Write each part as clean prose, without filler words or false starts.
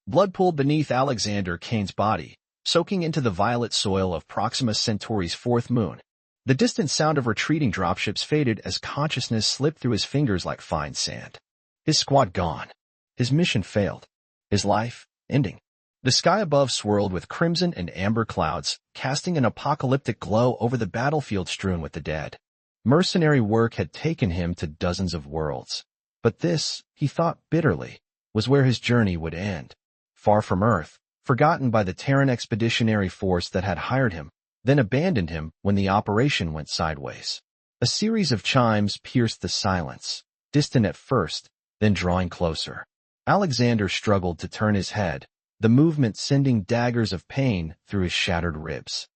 Blood pooled beneath Alexander Kane's body, soaking into the violet soil of Proxima Centauri's fourth moon. The distant sound of retreating dropships faded as consciousness slipped through his fingers like fine sand. His squad gone. His mission failed. His life ending. The sky above swirled with crimson and amber clouds, casting an apocalyptic glow over the battlefield strewn with the dead. Mercenary work had taken him to dozens of worlds. But this, he thought bitterly, was where his journey would end. Far from Earth, forgotten by the Terran expeditionary force that had hired him, then abandoned him when the operation went sideways. A series of chimes pierced the silence, distant at first, then drawing closer. Alexander struggled to turn his head, the movement sending daggers of pain through his shattered ribs.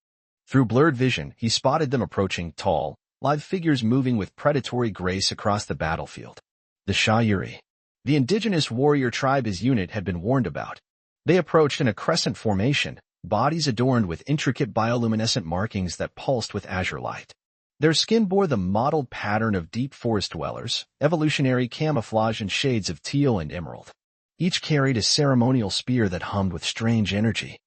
Through blurred vision, he spotted them approaching, tall, live figures moving with predatory grace across the battlefield. The Shayuri, the indigenous warrior tribe his unit had been warned about. They approached in a crescent formation, bodies adorned with intricate bioluminescent markings that pulsed with azure light. Their skin bore the mottled pattern of deep forest dwellers, evolutionary camouflage in shades of teal and emerald. Each carried a ceremonial spear that hummed with strange energy.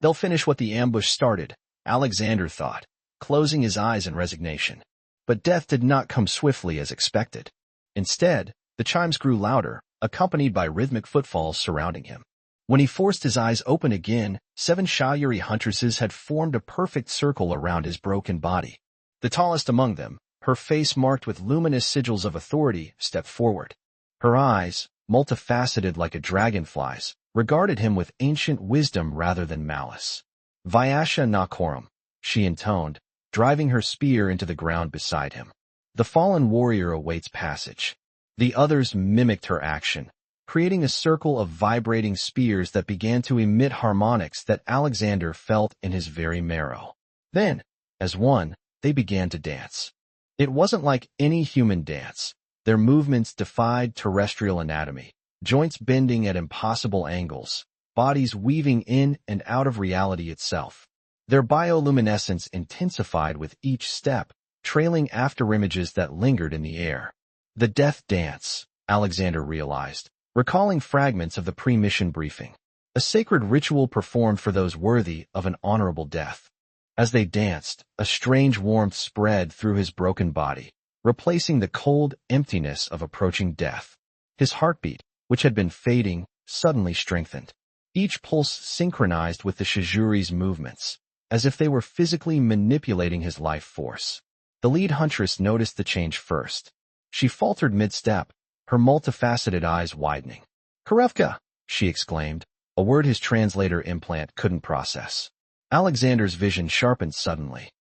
They'll finish what the ambush started, Alexander thought, closing his eyes in resignation. But death did not come swiftly as expected. Instead, the chimes grew louder, accompanied by rhythmic footfalls surrounding him. When he forced his eyes open again, 7 Shayuri Huntresses had formed a perfect circle around his broken body. The tallest among them, her face marked with luminous sigils of authority, stepped forward. Her eyes, multifaceted like a dragonfly's, regarded him with ancient wisdom rather than malice. Vyasha Nakoram, she intoned, driving her spear into the ground beside him. The fallen warrior awaits passage. The others mimicked her action, creating a circle of vibrating spears that began to emit harmonics that Alexander felt in his very marrow. Then, as one, they began to dance. It wasn't like any human dance. Their movements defied terrestrial anatomy, joints bending at impossible angles, bodies weaving in and out of reality itself. Their bioluminescence intensified with each step, trailing afterimages that lingered in the air. The death dance, Alexander realized, recalling fragments of the pre-mission briefing. A sacred ritual performed for those worthy of an honorable death. As they danced, a strange warmth spread through his broken body, replacing the cold emptiness of approaching death. His heartbeat, which had been fading, suddenly strengthened. Each pulse synchronized with the Shayuri's movements, as if they were physically manipulating his life force. The lead huntress noticed the change first. She faltered mid-step, her multifaceted eyes widening. "Karevka!" she exclaimed, a word his translator implant couldn't process. Alexander's vision sharpened suddenly.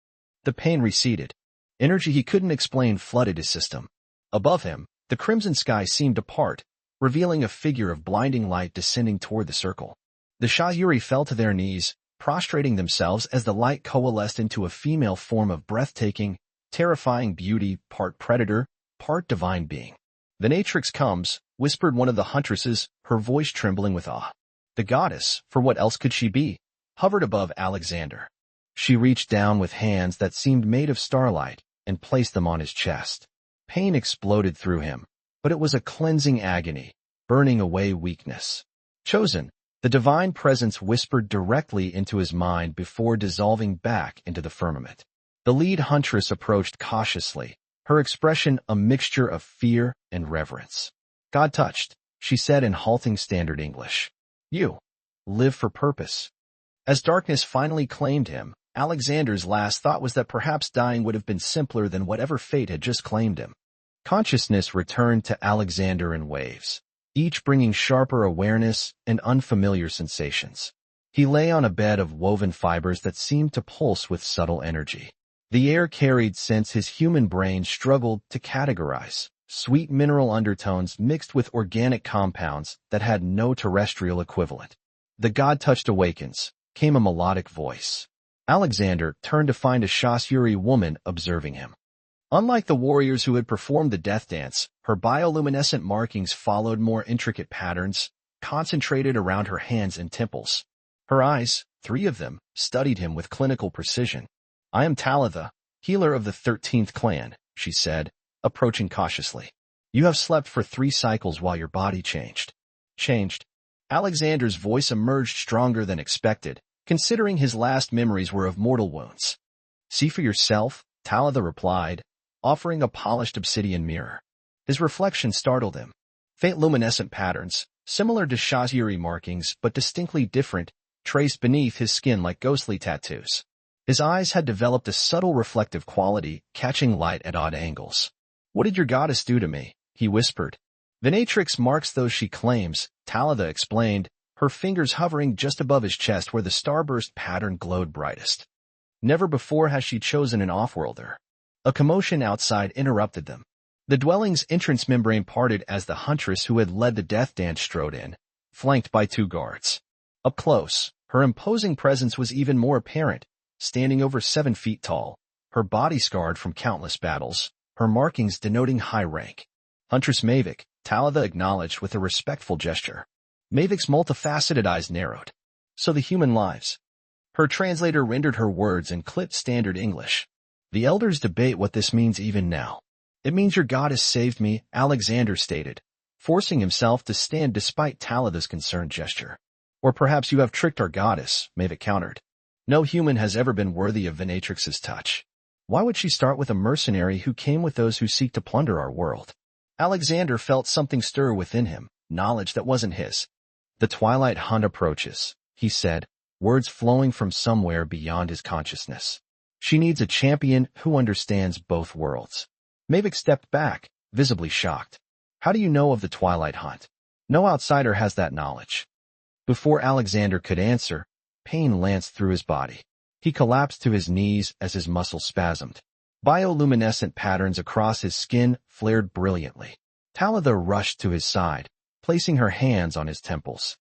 The pain receded. Energy he couldn't explain flooded his system. Above him, the crimson sky seemed to part, revealing a figure of blinding light descending toward the circle. The Shayuri fell to their knees, prostrating themselves as the light coalesced into a female form of breathtaking, terrifying beauty, part predator, part divine being. "The Natrix comes," whispered one of the huntresses, her voice trembling with awe. The goddess, for what else could she be, hovered above Alexander. She reached down with hands that seemed made of starlight and placed them on his chest. Pain exploded through him, but it was a cleansing agony, burning away weakness. Chosen, the divine presence whispered directly into his mind before dissolving back into the firmament. The lead huntress approached cautiously, her expression a mixture of fear and reverence. "God touched," she said in halting standard English. "You live for purpose." As darkness finally claimed him, Alexander's last thought was that perhaps dying would have been simpler than whatever fate had just claimed him. Consciousness returned to Alexander in waves, each bringing sharper awareness and unfamiliar sensations. He lay on a bed of woven fibers that seemed to pulse with subtle energy. The air carried scents his human brain struggled to categorize, sweet mineral undertones mixed with organic compounds that had no terrestrial equivalent. "The God touched awakens," came a melodic voice. Alexander turned to find a Shayuri woman observing him. Unlike the warriors who had performed the death dance, her bioluminescent markings followed more intricate patterns, concentrated around her hands and temples. Her eyes, 3 of them, studied him with clinical precision. "I am Talitha, healer of the 13th clan," she said, approaching cautiously. "You have slept for 3 cycles while your body changed." "Changed?" Alexander's voice emerged stronger than expected, considering his last memories were of mortal wounds. "See for yourself," Talitha replied, offering a polished obsidian mirror. His reflection startled him. Faint luminescent patterns, similar to Shaziri markings but distinctly different, traced beneath his skin like ghostly tattoos. His eyes had developed a subtle reflective quality, catching light at odd angles. "What did your goddess do to me?" he whispered. "Venatrix marks those she claims," Talitha explained, her fingers hovering just above his chest where the starburst pattern glowed brightest. Never before has she chosen an offworlder. A commotion outside interrupted them. The dwelling's entrance membrane parted as the huntress who had led the death dance strode in, flanked by 2 guards. Up close, her imposing presence was even more apparent, standing over 7 feet tall, her body scarred from countless battles, her markings denoting high rank. "Huntress Mavic," Talitha acknowledged with a respectful gesture. Mavic's multifaceted eyes narrowed. "So the human lives." Her translator rendered her words in clipped standard English. "The elders debate what this means even now." "It means your goddess saved me," Alexander stated, forcing himself to stand despite Talitha's concerned gesture. "Or perhaps you have tricked our goddess," Mavic countered. "No human has ever been worthy of Venatrix's touch. Why would she start with a mercenary who came with those who seek to plunder our world?" Alexander felt something stir within him, knowledge that wasn't his. "The Twilight Hunt approaches," he said, words flowing from somewhere beyond his consciousness. "She needs a champion who understands both worlds." Mavic stepped back, visibly shocked. "How do you know of the Twilight Hunt?" "No outsider has that knowledge." Before Alexander could answer, pain lanced through his body. He collapsed to his knees as his muscles spasmed. Bioluminescent patterns across his skin flared brilliantly. Talitha rushed to his side, placing her hands on his temples.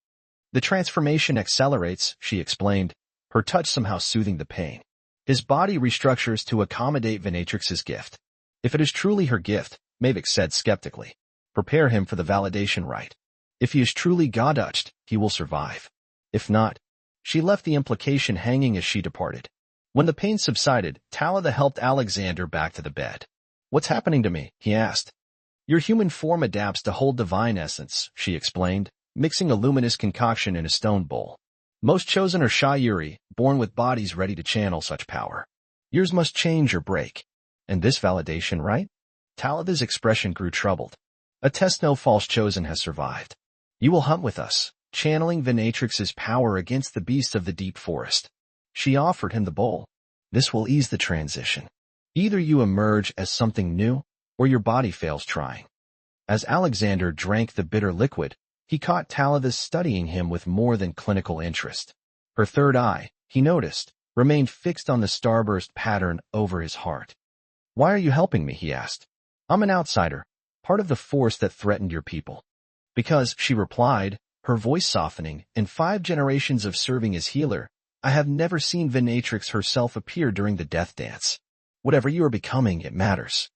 "The transformation accelerates," she explained, her touch somehow soothing the pain. "His body restructures to accommodate Venatrix's gift." "If it is truly her gift," Mavic said skeptically, "prepare him for the validation rite. If he is truly goddushed, he will survive. If not..." She left the implication hanging as she departed. When the pain subsided, Talitha helped Alexander back to the bed. "What's happening to me?" he asked. "Your human form adapts to hold divine essence," she explained, mixing a luminous concoction in a stone bowl. "Most chosen are Shayuri, born with bodies ready to channel such power. Yours must change or break. And this validation, right?" Talitha's expression grew troubled. "A test no false chosen has survived. You will hunt with us, channeling Venatrix's power against the beasts of the deep forest." She offered him the bowl. "This will ease the transition. Either you emerge as something new, or your body fails trying." As Alexander drank the bitter liquid, he caught Talitha studying him with more than clinical interest. Her third eye, he noticed, remained fixed on the starburst pattern over his heart. "Why are you helping me?" he asked. "I'm an outsider, part of the force that threatened your people." "Because," she replied, her voice softening, "in 5 generations of serving as healer, I have never seen Venatrix herself appear during the death dance. Whatever you are becoming, it matters."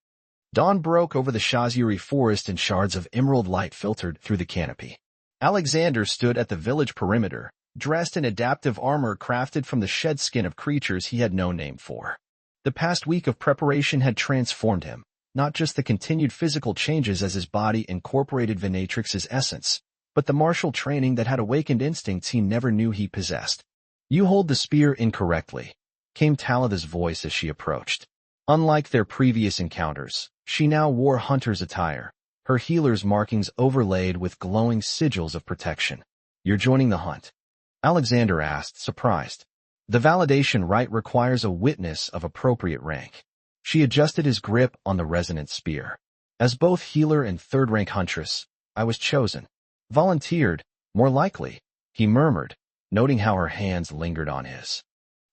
Dawn broke over the Shaziri forest and shards of emerald light filtered through the canopy. Alexander stood at the village perimeter, dressed in adaptive armor crafted from the shed skin of creatures he had no name for. The past week of preparation had transformed him, not just the continued physical changes as his body incorporated Venatrix's essence, but the martial training that had awakened instincts he never knew he possessed. "You hold the spear incorrectly," came Talitha's voice as she approached. Unlike their previous encounters, she now wore hunter's attire, her healer's markings overlaid with glowing sigils of protection. "You're joining the hunt?" Alexander asked, surprised. "The validation rite requires a witness of appropriate rank." She adjusted his grip on the resonant spear. "As both healer and third-rank huntress, I was chosen." "Volunteered, more likely," he murmured, noting how her hands lingered on his.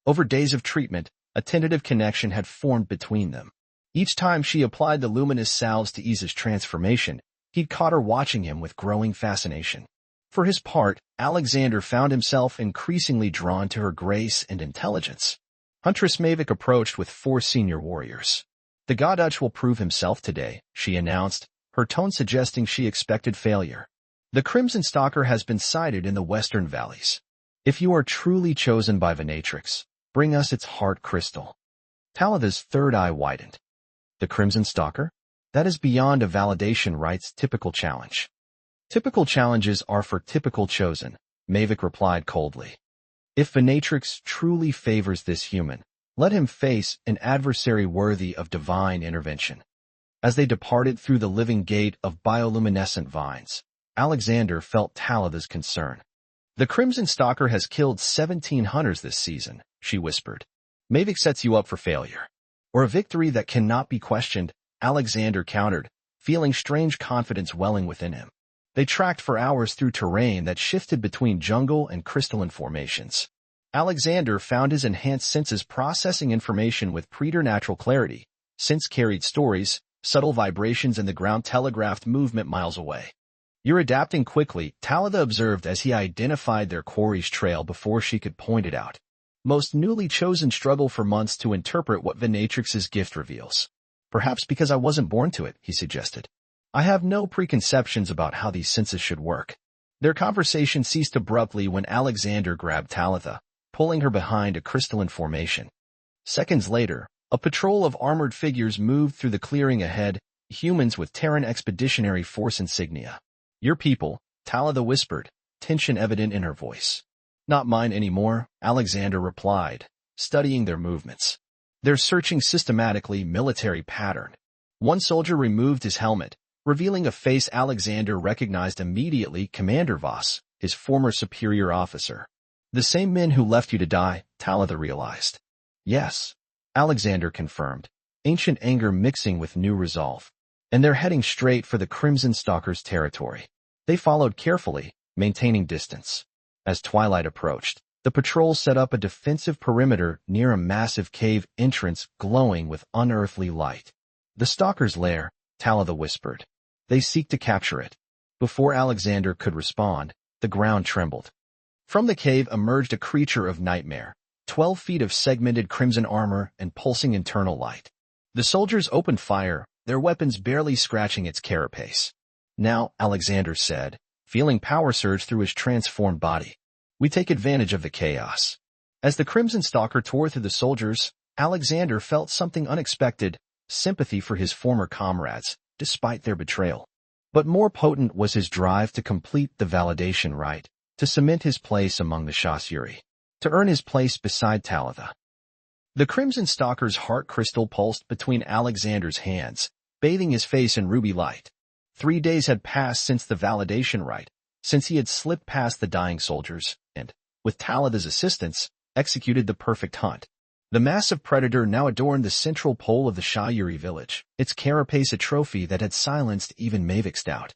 Over days of treatment, a tentative connection had formed between them. Each time she applied the luminous salves to ease his transformation, he'd caught her watching him with growing fascination. For his part, Alexander found himself increasingly drawn to her grace and intelligence. Huntress Mavic approached with 4 senior warriors. "The Goddutch will prove himself today," she announced, her tone suggesting she expected failure. "The Crimson Stalker has been sighted in the western valleys. If you are truly chosen by Venatrix, bring us its heart crystal." Talitha's third eye widened. "The Crimson Stalker? That is beyond a validation rite's typical challenge." Typical challenges are for typical chosen, Mavic replied coldly. If Venatrix truly favors this human, let him face an adversary worthy of divine intervention. As they departed through the living gate of bioluminescent vines, Alexander felt Talitha's concern. The Crimson Stalker has killed 17 hunters this season, she whispered. Mavic sets you up for failure. Or a victory that cannot be questioned, Alexander countered, feeling strange confidence welling within him. They tracked for hours through terrain that shifted between jungle and crystalline formations. Alexander found his enhanced senses processing information with preternatural clarity. Sense carried stories, subtle vibrations in the ground telegraphed movement miles away. You're adapting quickly, Talitha observed as he identified their quarry's trail before she could point it out. Most newly chosen struggle for months to interpret what Venatrix's gift reveals. Perhaps because I wasn't born to it, he suggested. I have no preconceptions about how these senses should work. Their conversation ceased abruptly when Alexander grabbed Talitha, pulling her behind a crystalline formation. Seconds later, a patrol of armored figures moved through the clearing ahead, humans with Terran Expeditionary Force insignia. Your people, Talitha whispered, tension evident in her voice. Not mine anymore, Alexander replied, studying their movements. They're searching systematically military pattern. One soldier removed his helmet, revealing a face Alexander recognized immediately, Commander Voss, his former superior officer. The same men who left you to die, Talitha realized. Yes, Alexander confirmed, ancient anger mixing with new resolve. And they're heading straight for the Crimson Stalker's territory. They followed carefully, maintaining distance. As twilight approached, the patrol set up a defensive perimeter near a massive cave entrance glowing with unearthly light. The Stalker's lair, Talitha whispered. They seek to capture it. Before Alexander could respond, the ground trembled. From the cave emerged a creature of nightmare, 12 feet of segmented crimson armor and pulsing internal light. The soldiers opened fire, their weapons barely scratching its carapace. Now, Alexander said, feeling power surge through his transformed body. We take advantage of the chaos. As the Crimson Stalker tore through the soldiers, Alexander felt something unexpected, sympathy for his former comrades, despite their betrayal. But more potent was his drive to complete the validation rite, to cement his place among the Chasseurs, to earn his place beside Talitha. The Crimson Stalker's heart crystal pulsed between Alexander's hands, bathing his face in ruby light. 3 days had passed since the validation rite, since he had slipped past the dying soldiers, and, with Talitha's assistance, executed the perfect hunt. The massive predator now adorned the central pole of the Chasseurs village, its carapace a trophy that had silenced even Mavic's doubt.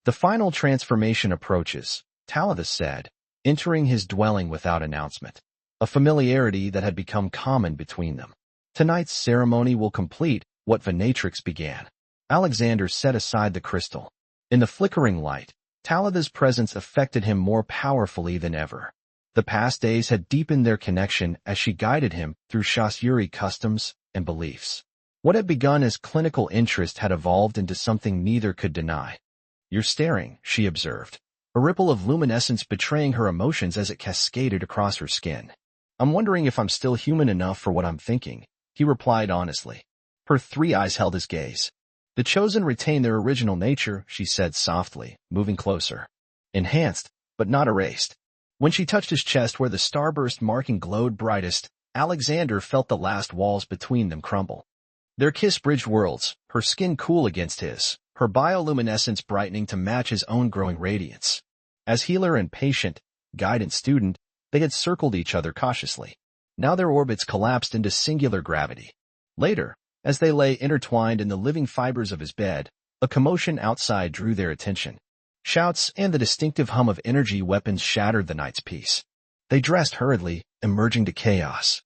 The final transformation approaches, Talitha said, entering his dwelling without announcement, a familiarity that had become common between them. Tonight's ceremony will complete what Venatrix began. Alexander set aside the crystal. In the flickering light, Talitha's presence affected him more powerfully than ever. The past days had deepened their connection as she guided him through Chasseurs customs and beliefs. What had begun as clinical interest had evolved into something neither could deny. You're staring, she observed, a ripple of luminescence betraying her emotions as it cascaded across her skin. I'm wondering if I'm still human enough for what I'm thinking, he replied honestly. Her 3 eyes held his gaze. The chosen retain their original nature, she said softly, moving closer. Enhanced, but not erased. When she touched his chest where the starburst marking glowed brightest, Alexander felt the last walls between them crumble. Their kiss bridged worlds, her skin cool against his, her bioluminescence brightening to match his own growing radiance. As healer and patient, guide and student, they had circled each other cautiously. Now their orbits collapsed into singular gravity. Later, as they lay intertwined in the living fibers of his bed, a commotion outside drew their attention. Shouts and the distinctive hum of energy weapons shattered the night's peace. They dressed hurriedly, emerging to chaos.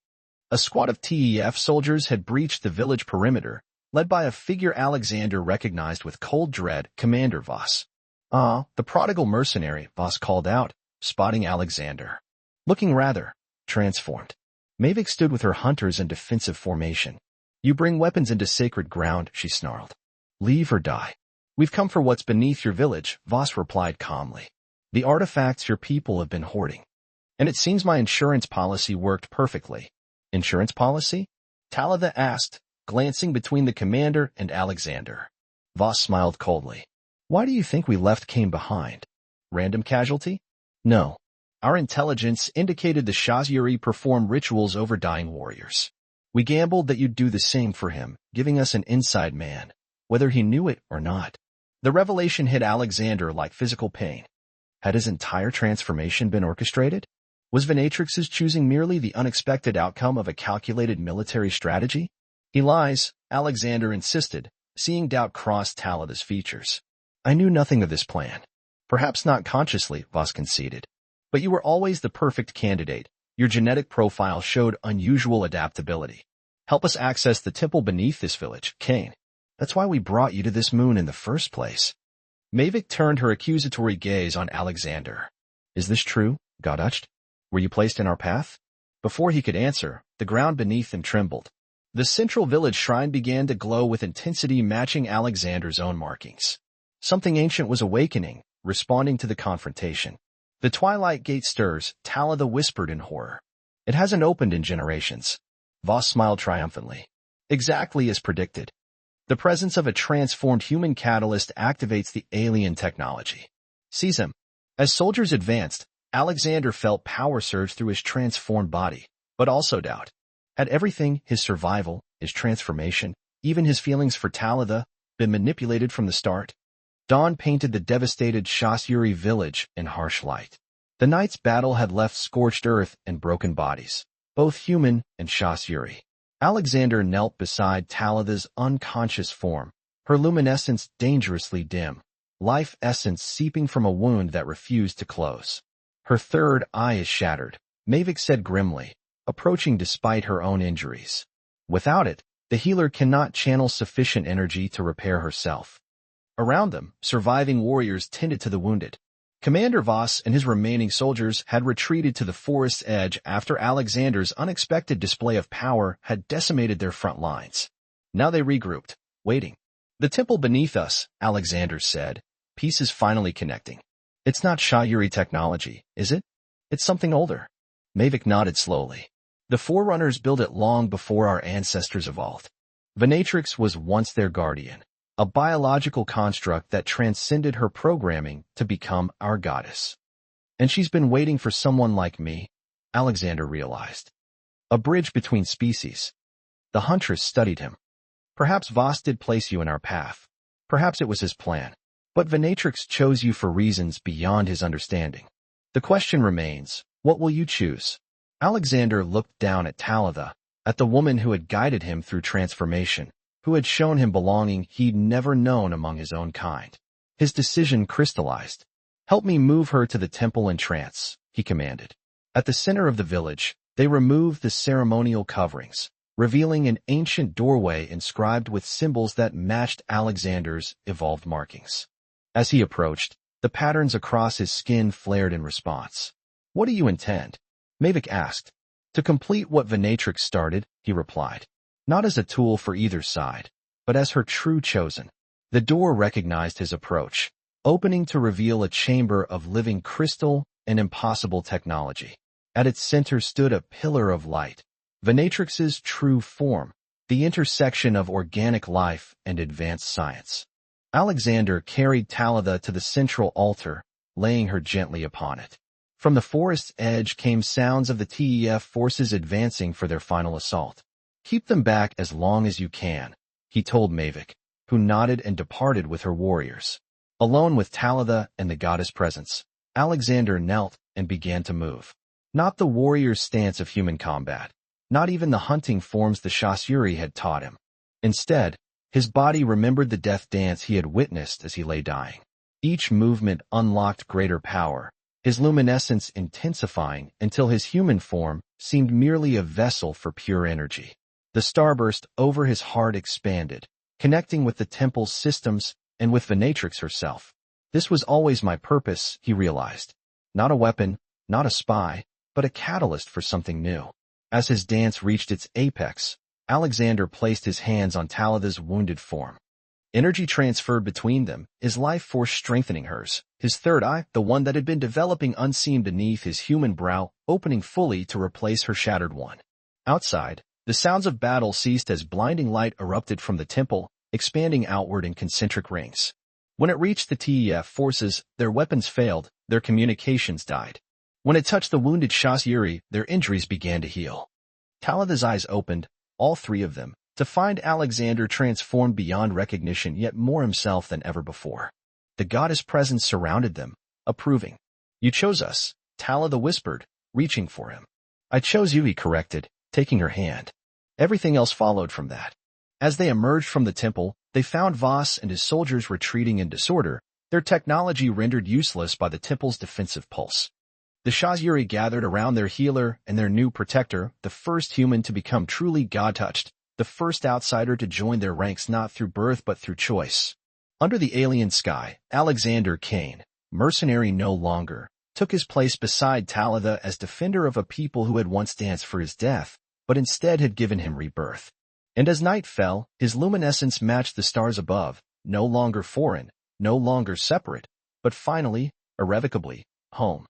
A squad of TEF soldiers had breached the village perimeter, led by a figure Alexander recognized with cold dread, Commander Voss. Ah, the prodigal mercenary, Voss called out, spotting Alexander. Looking rather transformed. Mavic stood with her hunters in defensive formation. You bring weapons into sacred ground, she snarled. Leave or die. We've come for what's beneath your village, Voss replied calmly. The artifacts your people have been hoarding. And it seems my insurance policy worked perfectly. Insurance policy? Talitha asked, glancing between the commander and Alexander. Voss smiled coldly. Why do you think we left came behind? Random casualty? No. Our intelligence indicated the Shazuri perform rituals over dying warriors. We gambled that you'd do the same for him, giving us an inside man, whether he knew it or not. The revelation hit Alexander like physical pain. Had his entire transformation been orchestrated? Was Venatrix's choosing merely the unexpected outcome of a calculated military strategy? He lies, Alexander insisted, seeing doubt cross Talada's features. I knew nothing of this plan. Perhaps not consciously, Voss conceded. But you were always the perfect candidate. Your genetic profile showed unusual adaptability. Help us access the temple beneath this village, Kane. That's why we brought you to this moon in the first place. Mavic turned her accusatory gaze on Alexander. Is this true, Goducht? Were you placed in our path? Before he could answer, the ground beneath him trembled. The central village shrine began to glow with intensity matching Alexander's own markings. Something ancient was awakening, responding to the confrontation. The twilight gate stirs, Talada whispered in horror. It hasn't opened in generations. Voss smiled triumphantly. Exactly as predicted. The presence of a transformed human catalyst activates the alien technology. Seize him. As soldiers advanced, Alexander felt power surge through his transformed body, but also doubt. Had everything, his survival, his transformation, even his feelings for Talada, been manipulated from the start? Dawn painted the devastated Shasuri village in harsh light. The night's battle had left scorched earth and broken bodies, both human and Shasuri. Alexander knelt beside Talada's unconscious form, her luminescence dangerously dim, life essence seeping from a wound that refused to close. Her third eye is shattered, Mavic said grimly, approaching despite her own injuries. Without it, the healer cannot channel sufficient energy to repair herself. Around them, surviving warriors tended to the wounded. Commander Voss and his remaining soldiers had retreated to the forest's edge after Alexander's unexpected display of power had decimated their front lines. Now they regrouped, waiting. The temple beneath us, Alexander said, pieces finally connecting. It's not Shayuri technology, is it? It's something older. Mavic nodded slowly. The Forerunners built it long before our ancestors evolved. Venatrix was once their guardian, a biological construct that transcended her programming to become our goddess. And she's been waiting for someone like me, Alexander realized. A bridge between species. The Huntress studied him. Perhaps Voss did place you in our path. Perhaps it was his plan. But Venatrix chose you for reasons beyond his understanding. The question remains, what will you choose? Alexander looked down at Talada, at the woman who had guided him through transformation, who had shown him belonging he'd never known among his own kind. His decision crystallized. Help me move her to the temple in trance, he commanded. At the center of the village, they removed the ceremonial coverings, revealing an ancient doorway inscribed with symbols that matched Alexander's evolved markings. As he approached, the patterns across his skin flared in response. What do you intend? Mavic asked. To complete what Venatrix started, he replied. Not as a tool for either side, but as her true chosen. The door recognized his approach, opening to reveal a chamber of living crystal and impossible technology. At its center stood a pillar of light, Venatrix's true form, the intersection of organic life and advanced science. Alexander carried Talada to the central altar, laying her gently upon it. From the forest's edge came sounds of the TEF forces advancing for their final assault. Keep them back as long as you can, he told Mavic, who nodded and departed with her warriors. Alone with Talada and the goddess presence, Alexander knelt and began to move. Not the warrior's stance of human combat, not even the hunting forms the Shasuri had taught him. Instead, his body remembered the death dance he had witnessed as he lay dying. Each movement unlocked greater power, his luminescence intensifying until his human form seemed merely a vessel for pure energy. The starburst over his heart expanded, connecting with the temple's systems and with Venatrix herself. This was always my purpose, he realized. Not a weapon, not a spy, but a catalyst for something new. As his dance reached its apex, Alexander placed his hands on Talada's wounded form. Energy transferred between them, his life force strengthening hers, his third eye, the one that had been developing unseen beneath his human brow, opening fully to replace her shattered one. Outside, the sounds of battle ceased as blinding light erupted from the temple, expanding outward in concentric rings. When it reached the TEF forces, their weapons failed, their communications died. When it touched the wounded Shas-Yuri, their injuries began to heal. Talitha's eyes opened, all three of them, to find Alexander transformed beyond recognition yet more himself than ever before. The goddess presence surrounded them, approving. "You chose us," Talitha whispered, reaching for him. "I chose you," he corrected, taking her hand. Everything else followed from that. As they emerged from the temple, they found Voss and his soldiers retreating in disorder, their technology rendered useless by the temple's defensive pulse. The Shas-Yuri gathered around their healer and their new protector, the first human to become truly God-touched, the first outsider to join their ranks not through birth but through choice. Under the alien sky, Alexander Kane, mercenary no longer, took his place beside Talitha as defender of a people who had once danced for his death, but instead had given him rebirth. And as night fell, his luminescence matched the stars above, no longer foreign, no longer separate, but finally, irrevocably, home.